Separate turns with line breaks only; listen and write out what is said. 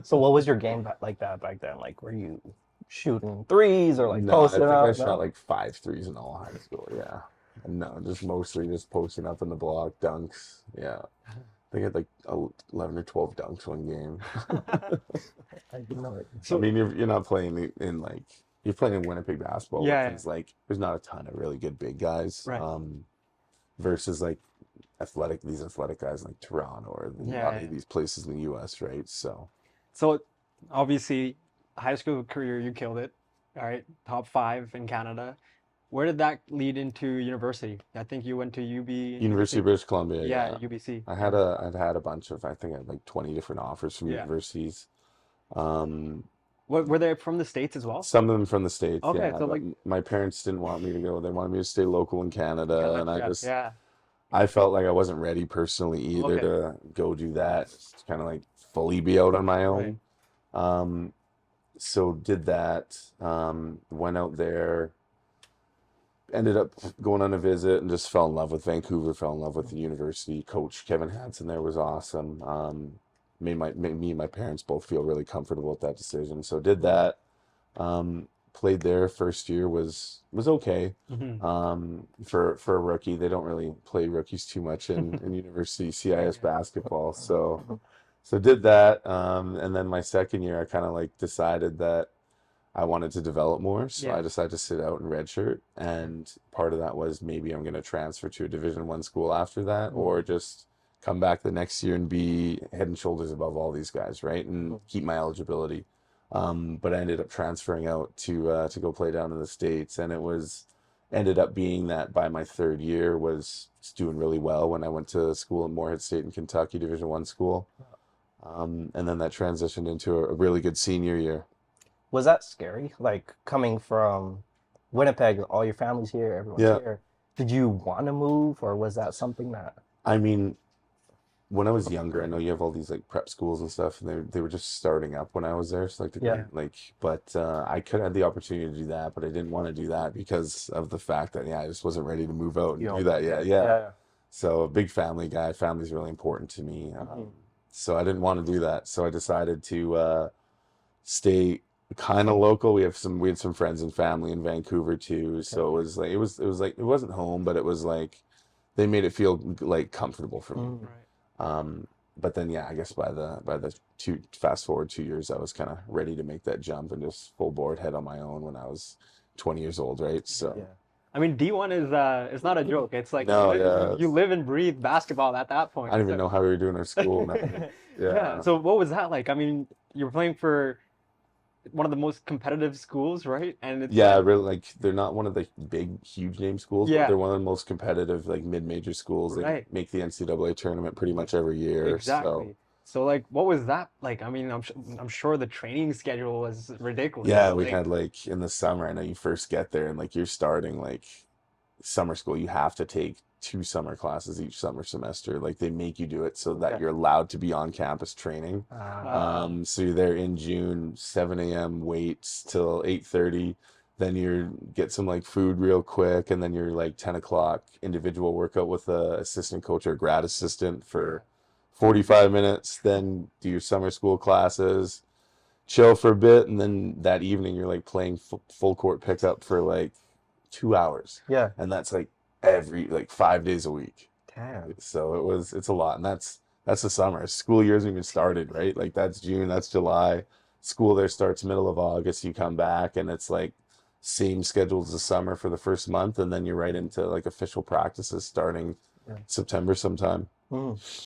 So what was your game like that back then? Like, were you shooting threes or like
No, I
posting
think I
up?
shot
No.
like 5 threes in all high school. Yeah. No, just mostly just posting up in the block, dunks. Yeah. I think I had like 11 or 12 dunks one game.
I didn't know it.
I
So
mean, you're not playing in like you're playing in Winnipeg basketball, which
Yeah,
is like there's not a ton of really good big guys,
right.
versus like these athletic guys like Toronto or a lot
Yeah.
of these places in the U.S., right? So
So obviously, high school career, you killed it. All right, top five in Canada. Where did that lead into university? I think you went to
University of British Columbia,
Yeah,
yeah.
UBC.
I'd had a bunch of I think I had like 20 different offers from
Yeah.
universities. Um,
What were they from the States as well?
some of them from the States,
Okay,
yeah.
so
But
like
my parents didn't want me to go. They wanted me to stay local in Canada, and
gotcha. Yeah.
I felt like I wasn't ready personally either
Okay.
to go do that. Just kind of like fully be out on my
Right.
own. Um, so did that. Went out there. Ended up going on a visit and just fell in love with Vancouver. Fell in love with the university. Coach Kevin Hansen there was awesome. Made me and my parents both feel really comfortable with that decision. So did that. Played there. First year was okay.
Hmm.
For a rookie, they don't really play rookies too much in university CIS basketball. So did that. And then my second year, I kind of like decided that I wanted to develop more. So
Yeah.
I decided to sit out and redshirt. And part of that was maybe I'm going to transfer to a Division I school after that, or just come back the next year and be head and shoulders above all these guys, right? And keep my eligibility. But I ended up transferring out to go play down in the States, and ended up being that by my third year was doing really well when I went to school in Morehead State in Kentucky, Division I school. And then that transitioned into a really good senior year.
Was that scary? Like coming from Winnipeg, all your family's here, everyone's
Yeah.
here. Did you want to move, or was that something that?
I mean, when I was younger, I know you have all these like prep schools and stuff, and they were just starting up when I was there. So like
Yeah.
but I could have the opportunity to do that, but I didn't want to do that because of the fact that I just wasn't ready to move out and
You
do
don't-
that yet. Yeah.
Yeah.
So a big family guy. Family's really important to me. So I didn't want to do that. So I decided to stay kind of local. We had some friends and family in Vancouver too. So it wasn't home, but it was like they made it feel like comfortable for me.
Right.
But then I guess by the fast forward 2 years, I was kind of ready to make that jump and just full board head on my own when I was 20 years old, right? So
Yeah.
I mean, D1 is it's not a joke. It's like
No, yeah,
you live and breathe basketball at that point.
I don't even know how we were doing our school now.
Yeah.
Yeah.
So what was that like? I mean, you were playing for one of the most competitive schools, right? And it's
Yeah, really, like they're not one of the big, huge name schools, but
Yeah.
they're one of the most competitive, like mid-major schools. They
Right.
make the NCAA tournament pretty much every year.
Exactly. So like, what was that like? I mean, I'm sure the training schedule was ridiculous.
Yeah, we
Like,
had like in the summer, I know you first get there and like you're starting like summer school, you have to take 2 summer classes each summer semester. Like they make you do it so that
Yeah.
you're allowed to be on campus training. So you're there in June, 7 a.m. waits till 8:30. Then you get some like food real quick, and then you're like 10 o'clock individual workout with a assistant coach or grad assistant for 45 minutes. Then do your summer school classes, chill for a bit, and then that evening you're like playing full court pickup for like 2 hours,
Yeah.
and that's like every like 5 days a week.
Damn.
So it's a lot, and that's the summer. School year hasn't even started, right? Like that's June, that's July. School there starts middle of August. You come back, and it's like same schedule as the summer for the first month, and then you're right into like official practices starting
Yeah.
September sometime.
Mm.